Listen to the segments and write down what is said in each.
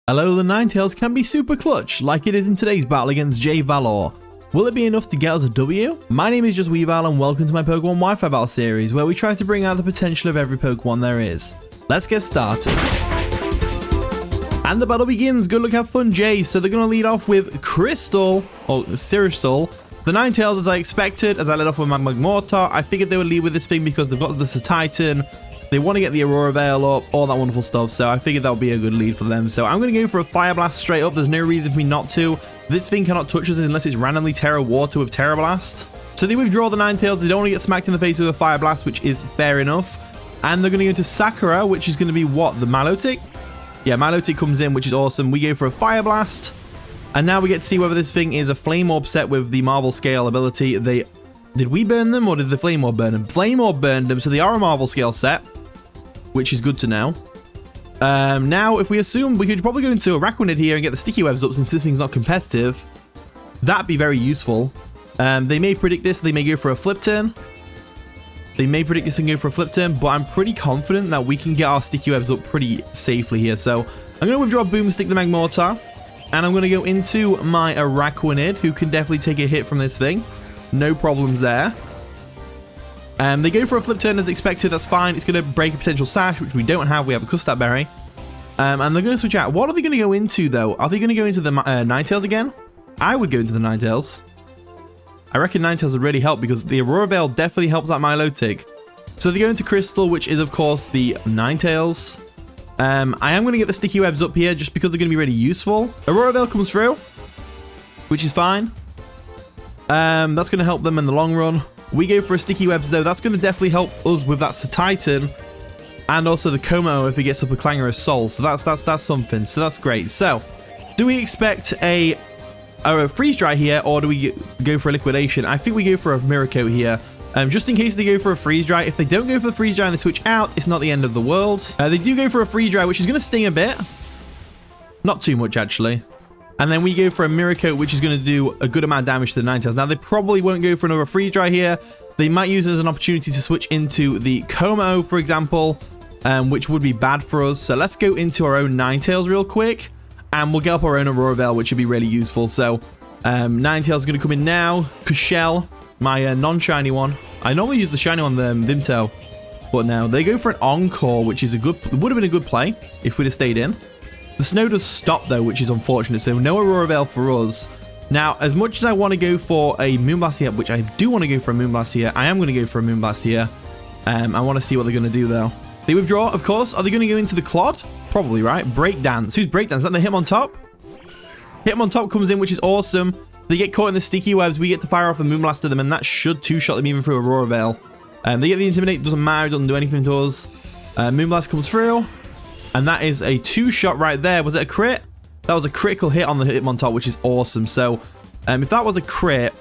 Alolan Ninetales can be super clutch, like it is in today's battle against J Valor. Will it be enough to get us a W? My name is just Weavile and welcome to my Pokemon Wi-Fi battle series, where we try to bring out the potential of every Pokemon there is. Let's get started. And the battle begins. Good luck, have fun, Jay. So they're going to lead off with Crystal, or Cyristol. The Ninetales, as I expected, as I led off with my Magmortar. I figured they would lead with this thing because they've got the Titan. They want to get the Aurora Veil up, all that wonderful stuff. So I figured that would be a good lead for them. So I'm going to go for a Fire Blast straight up. There's no reason for me not to. This thing cannot touch us unless it's randomly Terra Water with Terra Blast. So they withdraw the Ninetales. They don't want to get smacked in the face with a Fire Blast, which is fair enough. And they're going to go into Sakura, which is going to be what? The Milotic? Yeah, Milotic comes in, which is awesome. We go for a Fire Blast. And now we get to see whether this thing is a Flame Orb set with the Marvel Scale ability. Did we burn them or did the Flame Orb burn them? Flame Orb burned them, so they are a Marvel Scale set, which is good to know. Now, if we assume we could probably go into a Araquanid here and get the Sticky Webs up since this thing's not competitive, that'd be very useful. They may predict this. They may go for a Flip Turn. They may predict this and go for a Flip Turn, but I'm pretty confident that we can get our Sticky Webs up pretty safely here. So I'm going to withdraw Boomstick the Magmortar, and I'm going to go into my Araquanid, who can definitely take a hit from this thing. No problems there. They go for a Flip Turn as expected. That's fine. It's going to break a potential Sash, which we don't have. We have a Custap Berry. And they're going to switch out. What are they going to go into, though? Are they going to go into the Ninetales again? I would go into the Ninetales. I reckon Ninetales would really help because the Aurora Veil definitely helps that Milotic. So they go into Crystal, which is, of course, the Ninetales. I am going to get the Sticky Webs up here just because they're going to be really useful. Aurora Veil comes through, which is fine. That's going to help them in the long run. We go for a Sticky Webs, though. That's going to definitely help us with that Titan and also the Como if he gets up a Clangorous Soul. So that's something. So that's great. So, do we expect a Freeze Dry here, or do we go for a Liquidation? I think we go for a Miracle here. Just in case they go for a Freeze Dry. If they don't go for the Freeze Dry and they switch out, it's not the end of the world. They do go for a Freeze Dry, which is going to sting a bit. Not too much, actually. And then we go for a Miracle, which is going to do a good amount of damage to the Ninetales. Now, they probably won't go for another Freeze Dry here. They might use it as an opportunity to switch into the Como, for example, which would be bad for us. So let's go into our own Ninetales real quick, and we'll get up our own Aurora Veil, which would be really useful. So Ninetales is going to come in now. Cushelle, my non-shiny one. I normally use the shiny one, the Vimto, but now they go for an Encore, which is would have been a good play if we'd have stayed in. The snow does stop, though, which is unfortunate, so no Aurora Veil for us. Now, as much as I want to go for a Moonblast here, which I do want to go for a Moonblast here, I am going to go for a Moonblast here. I want to see what they're going to do, though. They withdraw, of course. Are they going to go into the Clod? Probably, right? Breakdance. Who's Breakdance? Is that the Hitmontop? Hitmontop comes in, which is awesome. They get caught in the Sticky Webs. We get to fire off a Moonblast to them, and that should two-shot them even through Aurora Veil. They get the Intimidate. Doesn't matter. Doesn't do anything to us. Moonblast comes through. And that is a two-shot right there. Was it a crit? That was a critical hit on the Hitmontop, which is awesome. So, if that was a crit,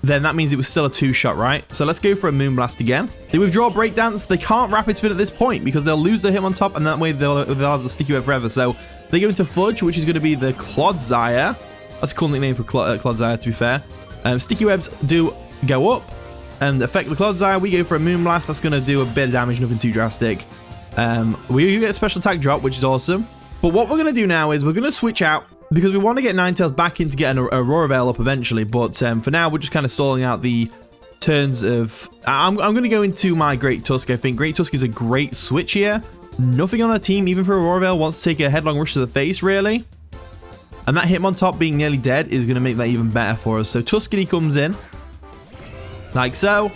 then that means it was still a two-shot, right? So let's go for a Moonblast again. They withdraw Breakdance. They can't Rapid Spin at this point because they'll lose the Hitmontop, and that way they'll have the Sticky Web forever. So they go into Fudge, which is going to be the Clodsire. That's a cool nickname for Clodsire, to be fair. Sticky Webs do go up and affect the Clodsire. We go for a Moonblast. That's going to do a bit of damage, nothing too drastic. We get a special attack drop, which is awesome. But what we're going to do now is we're going to switch out because we want to get Ninetales back in to get an Aurora Veil up eventually. But for now, we're just kind of stalling out the turns of... I'm going to go into my Great Tusk. I think Great Tusk is a great switch here. Nothing on the team, even for Aurora Veil, wants to take a headlong rush to the face, really. And that Hitmontop being nearly dead is going to make that even better for us. So Tuscany comes in, like so.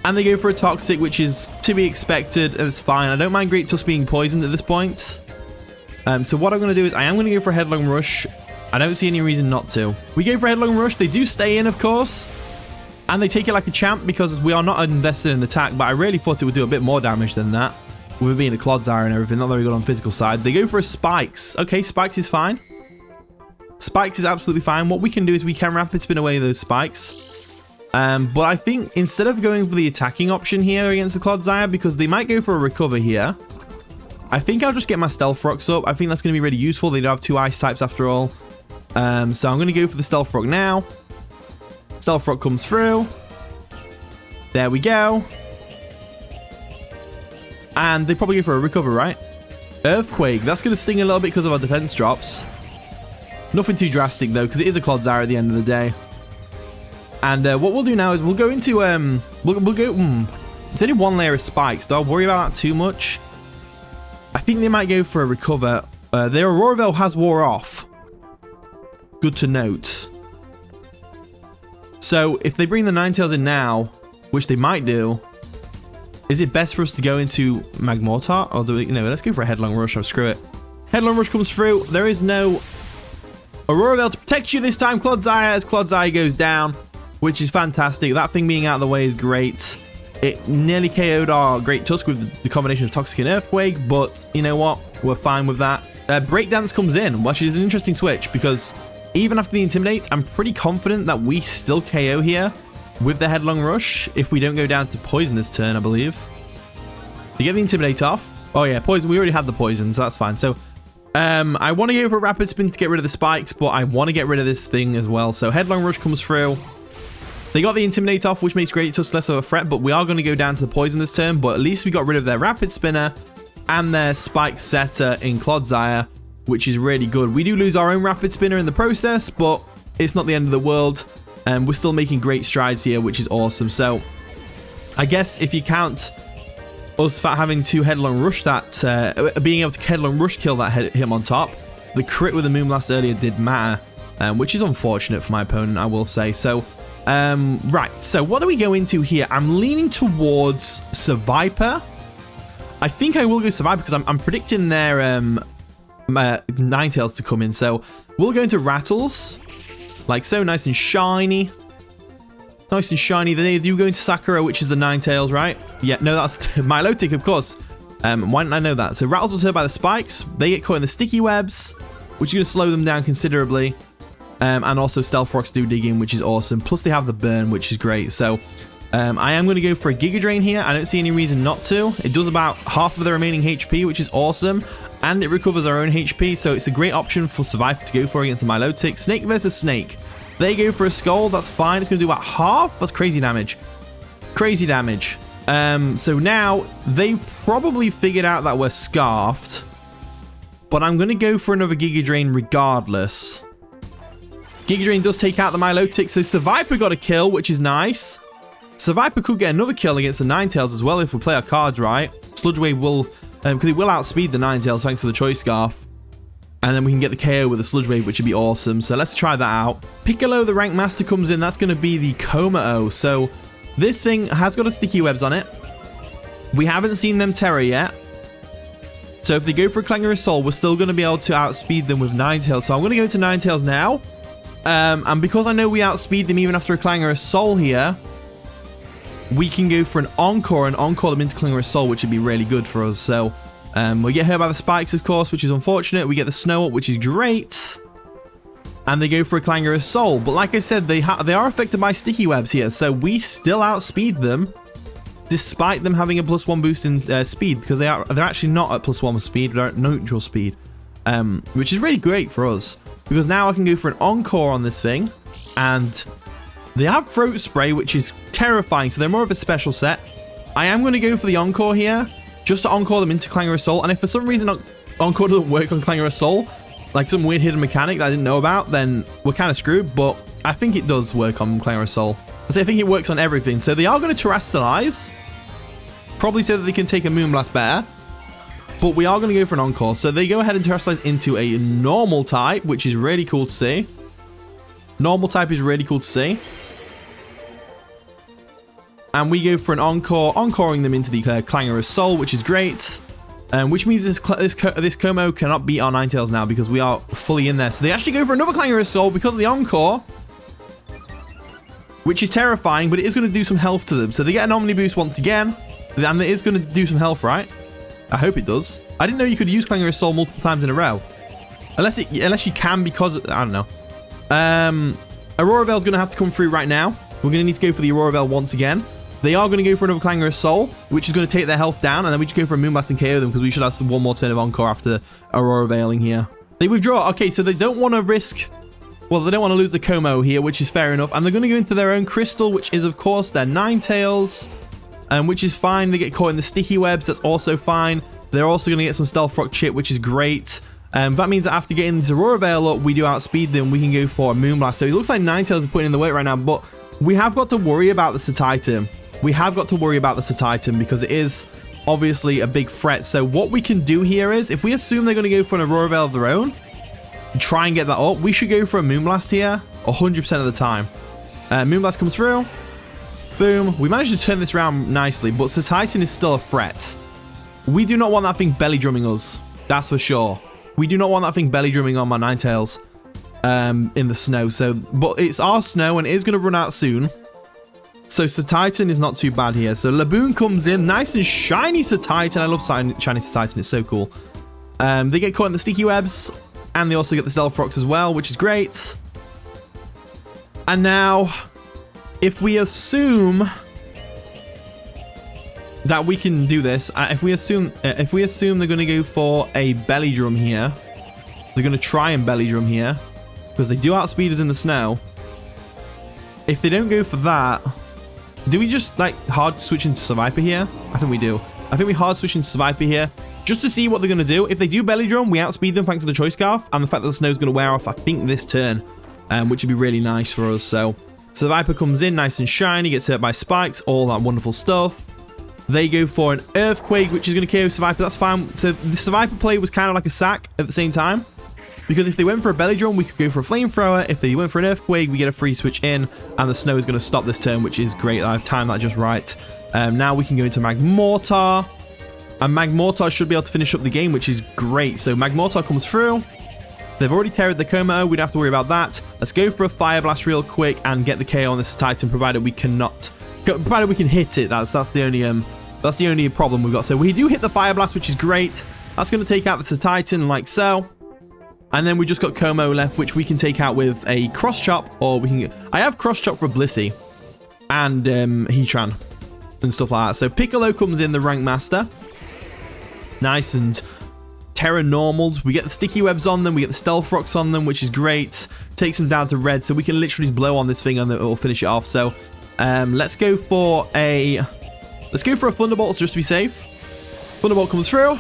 And they go for a Toxic, which is to be expected, and it's fine. I don't mind Great Tusk being poisoned at this point. So what I'm going to do is I am going to go for a Headlong Rush. I don't see any reason not to. We go for Headlong Rush. They do stay in, of course. And they take it like a champ because we are not invested in attack. But I really thought it would do a bit more damage than that. With it being a Clodsire and everything. Not very good on physical side. They go for a Spikes. Okay, Spikes is fine. Spikes is absolutely fine. What we can do is we can Rapid Spin away those Spikes. But I think instead of going for the attacking option here against the Clodsire, because they might go for a Recover here, I think I'll just get my Stealth Rocks up. I think that's going to be really useful. They do have two Ice types after all. So I'm going to go for the Stealth Rock now. Stealth Rock comes through. There we go. And they probably go for a Recover, right? Earthquake. That's going to sting a little bit because of our defense drops. Nothing too drastic, though, because it is a Clodsire at the end of the day. And what we'll do now is we'll go into... We'll go... It's only one layer of spikes. Don't worry about that too much. I think they might go for a recover. Their Aurora Veil has wore off. Good to note. So, if they bring the Ninetales in now, which they might do, is it best for us to go into Magmortar? Or do we... No, let's go for a Headlong Rush. Oh, screw it. Headlong Rush comes through. There is no Aurora Veil to protect you this time, Clodsire, as Clodsire goes down, which is fantastic. That thing being out of the way is great. It nearly KO'd our Great Tusk with the combination of Toxic and Earthquake, but you know what? We're fine with that. Breakdance comes in, which is an interesting switch, because even after the Intimidate, I'm pretty confident that we still KO here with the Headlong Rush if we don't go down to Poison this turn, I believe. To get the Intimidate off. Oh yeah, Poison. We already had the Poison, so that's fine. So I want to go for a Rapid Spin to get rid of the spikes, but I want to get rid of this thing as well. So Headlong Rush comes through. They got the Intimidate off, which makes Great Tusk less of a threat, but we are going to go down to the Poison this turn. But at least we got rid of their Rapid Spinner and their Spike Setter in Clodsire, which is really good. We do lose our own Rapid Spinner in the process, but it's not the end of the world. And we're still making great strides here, which is awesome. So I guess if you count us having to Headlong Rush that, being able to Headlong Rush kill that him on top, the crit with the Moonblast earlier did matter, which is unfortunate for my opponent, I will say. So right, so what do we go into here? I'm leaning towards Survivor. I think I will go Survivor because I'm predicting their Ninetales to come in. So we'll go into Rattles, like so, nice and shiny. Nice and shiny. Then they do go into Sakura, which is the Ninetales, right? Yeah, no, that's Milotic, of course. Why didn't I know that? So Rattles was hurt by the spikes. They get caught in the sticky webs, which is going to slow them down considerably. And also Stealth Rocks do dig in, which is awesome. Plus they have the burn, which is great. So I am going to go for a Giga Drain here. I don't see any reason not to. It does about half of the remaining HP, which is awesome. And it recovers our own HP, so it's a great option for Survivor to go for against the Milotic. Snake versus Snake. They go for a Skull. That's fine. It's going to do about half. That's crazy damage. Crazy damage. So now they probably figured out that we're Scarfed. But I'm going to go for another Giga Drain regardless. Giga Drain does take out the Milotic, so Survivor got a kill, which is nice. Survivor could get another kill against the Ninetales as well if we play our cards right. Sludge Wave will, because it will outspeed the Ninetales thanks to the Choice Scarf. And then we can get the KO with the Sludge Wave, which would be awesome. So let's try that out. Piccolo, the Rank Master, comes in. That's going to be the Komao. So this thing has got a Sticky Webs on it. We haven't seen them Terror yet. So if they go for a Clangorous Soul, we're still going to be able to outspeed them with Ninetales. So I'm going to go to Ninetales now. And because I know we outspeed them even after a Clangorous Soul here, we can go for an Encore and Encore them into Clangorous Soul, which would be really good for us. So we get hurt by the spikes, of course, which is unfortunate. We get the Snow up, which is great. And they go for a Clangorous Soul. But like I said, they are affected by Sticky Webs here. So we still outspeed them, despite them having a +1 boost in speed. Because they're actually not at +1 speed, they're at neutral speed. Which is really great for us. Because now I can go for an Encore on this thing. And they have Throat Spray, which is terrifying. So they're more of a special set. I am going to go for the Encore here. Just to Encore them into Clangorous Soul. And if for some reason Encore doesn't work on Clangorous Soul, like some weird hidden mechanic that I didn't know about, then we're kind of screwed. But I think it does work on Clangorous Soul. I think it works on everything. So they are going to Terrestrialize. Probably so that they can take a Moonblast better. But we are going to go for an Encore. So they go ahead and Terrestrialize into a normal type, which is really cool to see. Normal type is really cool to see. And we go for an Encore, Encoring them into the Clangorous Soul, which is great. Which means this Komao cannot beat our Ninetales now because we are fully in there. So they actually go for another Clangorous Soul because of the Encore. Which is terrifying, but it is going to do some health to them. So they get an Omni Boost once again. And it is going to do some health, right? I hope it does. I didn't know you could use Clangorous Soul multiple times in a row. Unless you can because... I don't know. Aurora Veil's going to have to come through right now. We're going to need to go for the Aurora Veil once again. They are going to go for another Clangorous Soul, which is going to take their health down. And then we just go for a Moonblast and KO them because we should have one more turn of Encore after Aurora Veiling here. They withdraw. Okay, so they don't want to risk... Well, they don't want to lose the Komao here, which is fair enough. And they're going to go into their own Crystal, which is, of course, their Ninetales. Which is fine. They get caught in the Sticky Webs. That's also fine. They're also going to get some Stealth Rock chip, which is great. That means that after getting this Aurora Veil up, we do outspeed them. We can go for a Moonblast. So it looks like Ninetales is putting in the work right now, but we have got to worry about the Satitan. We have got to worry about the Satitan because it is obviously a big threat. So what we can do here is, if we assume they're going to go for an Aurora Veil of their own, try and get that up, we should go for a Moonblast here 100% of the time. Moonblast comes through. Boom. We managed to turn this around nicely, but Satitan is still a threat. We do not want that thing belly drumming us. That's for sure. We do not want that thing belly drumming on my Ninetales in the snow. So, but it's our snow and it is going to run out soon. So Satitan is not too bad here. So Laboon comes in. Nice and shiny Satitan. I love shiny Satitan. It's so cool. They get caught in the sticky webs. And they also get the Stealth Rocks as well, which is great. And now, if we assume that we can do this, if we assume they're going to go for a belly drum here, they're going to try and belly drum here because they do outspeed us in the snow. If they don't go for that, do we just like hard switch into Survivor here? I think we do. I think we hard switch into Survivor here just to see what they're going to do. If they do belly drum, we outspeed them thanks to the Choice Scarf and the fact that the snow is going to wear off, I think, this turn, which would be really nice for us. So Survivor comes in nice and shiny, gets hurt by spikes, all that wonderful stuff. They go for an Earthquake, which is going to KO Survivor. That's fine. So the Survivor play was kind of like a sack at the same time. Because if they went for a belly drum, we could go for a Flamethrower. If they went for an Earthquake, we get a free switch in. And the snow is going to stop this turn, which is great. I've timed that just right. Now we can go into Magmortar. And Magmortar should be able to finish up the game, which is great. So Magmortar comes through. They've already carried the Como. We don't have to worry about that. Let's go for a Fire Blast real quick and get the KO on this Titan, provided we can hit it. That's the only problem we've got. So we do hit the Fire Blast, which is great. That's going to take out the Titan like so. And then we just got Como left, which we can take out with a Cross Chop, or we can. I have Cross Chop for Blissey and Heatran and stuff like that. So Piccolo comes in, the Rank Master. Nice and Terra Normals. We get the Sticky Webs on them. We get the Stealth Rocks on them, which is great. Takes them down to red, so we can literally blow on this thing and it will finish it off. So let's go for a Thunderbolt just to be safe. Thunderbolt comes through.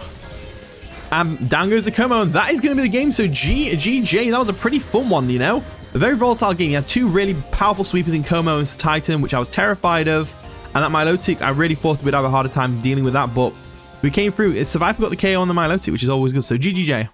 Down goes the Como, and that is going to be the game. So GG, that was a pretty fun one, you know? A very volatile game. You had two really powerful sweepers in Como and Titan, which I was terrified of. And that Milotic, I really thought we'd have a harder time dealing with that, but we came through. Survivor got the KO on the Milotic, which is always good. So GGJ.